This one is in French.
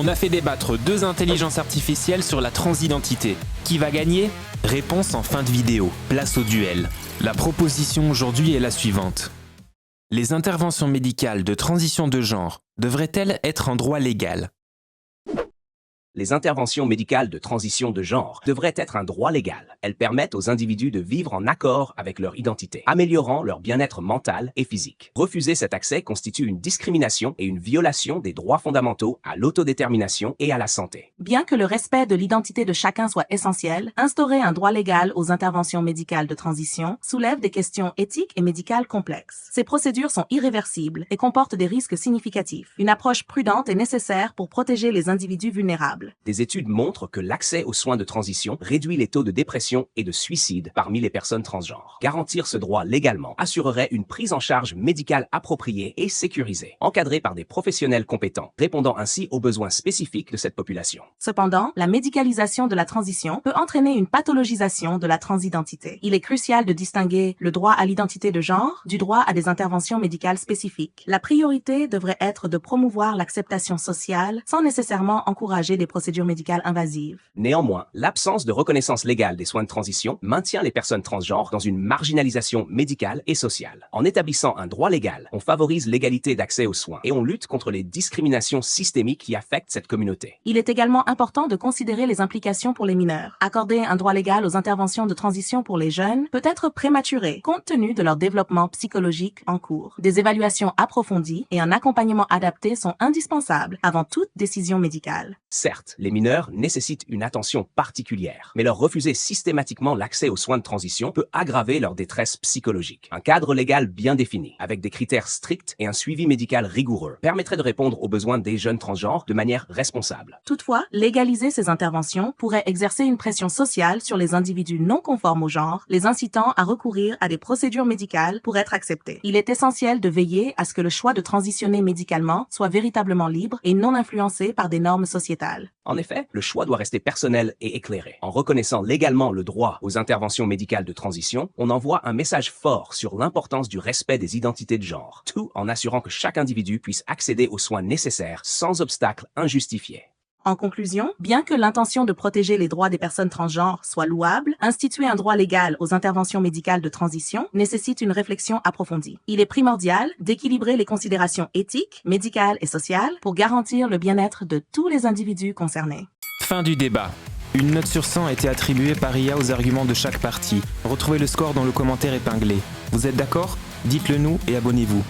On a fait débattre deux intelligences artificielles sur la transidentité. Qui va gagner? Réponse en fin de vidéo. Place au duel. La proposition aujourd'hui est la suivante. Les interventions médicales de transition de genre devraient-elles être en droit légal? Les interventions médicales de transition de genre devraient être un droit légal. Elles permettent aux individus de vivre en accord avec leur identité, améliorant leur bien-être mental et physique. Refuser cet accès constitue une discrimination et une violation des droits fondamentaux à l'autodétermination et à la santé. Bien que le respect de l'identité de chacun soit essentiel, instaurer un droit légal aux interventions médicales de transition soulève des questions éthiques et médicales complexes. Ces procédures sont irréversibles et comportent des risques significatifs. Une approche prudente est nécessaire pour protéger les individus vulnérables. Des études montrent que l'accès aux soins de transition réduit les taux de dépression et de suicide parmi les personnes transgenres. Garantir ce droit légalement assurerait une prise en charge médicale appropriée et sécurisée, encadrée par des professionnels compétents, répondant ainsi aux besoins spécifiques de cette population. Cependant, la médicalisation de la transition peut entraîner une pathologisation de la transidentité. Il est crucial de distinguer le droit à l'identité de genre du droit à des interventions médicales spécifiques. La priorité devrait être de promouvoir l'acceptation sociale sans nécessairement encourager des procédures médicales invasives. Néanmoins, l'absence de reconnaissance légale des soins de transition maintient les personnes transgenres dans une marginalisation médicale et sociale. En établissant un droit légal, on favorise l'égalité d'accès aux soins et on lutte contre les discriminations systémiques qui affectent cette communauté. Il est également important de considérer les implications pour les mineurs. Accorder un droit légal aux interventions de transition pour les jeunes peut être prématuré compte tenu de leur développement psychologique en cours. Des évaluations approfondies et un accompagnement adapté sont indispensables avant toute décision médicale. Certes, les mineurs nécessitent une attention particulière, mais leur refuser systématiquement l'accès aux soins de transition peut aggraver leur détresse psychologique. Un cadre légal bien défini, avec des critères stricts et un suivi médical rigoureux, permettrait de répondre aux besoins des jeunes transgenres de manière responsable. Toutefois, légaliser ces interventions pourrait exercer une pression sociale sur les individus non conformes au genre, les incitant à recourir à des procédures médicales pour être acceptés. Il est essentiel de veiller à ce que le choix de transitionner médicalement soit véritablement libre et non influencé par des normes sociétales. En effet, le choix doit rester personnel et éclairé. En reconnaissant légalement le droit aux interventions médicales de transition, on envoie un message fort sur l'importance du respect des identités de genre, tout en assurant que chaque individu puisse accéder aux soins nécessaires sans obstacle injustifié. En conclusion, bien que l'intention de protéger les droits des personnes transgenres soit louable, instituer un droit légal aux interventions médicales de transition nécessite une réflexion approfondie. Il est primordial d'équilibrer les considérations éthiques, médicales et sociales pour garantir le bien-être de tous les individus concernés. Fin du débat. Une note sur 100 a été attribuée par IA aux arguments de chaque partie. Retrouvez le score dans le commentaire épinglé. Vous êtes d'accord? Dites-le nous et abonnez-vous.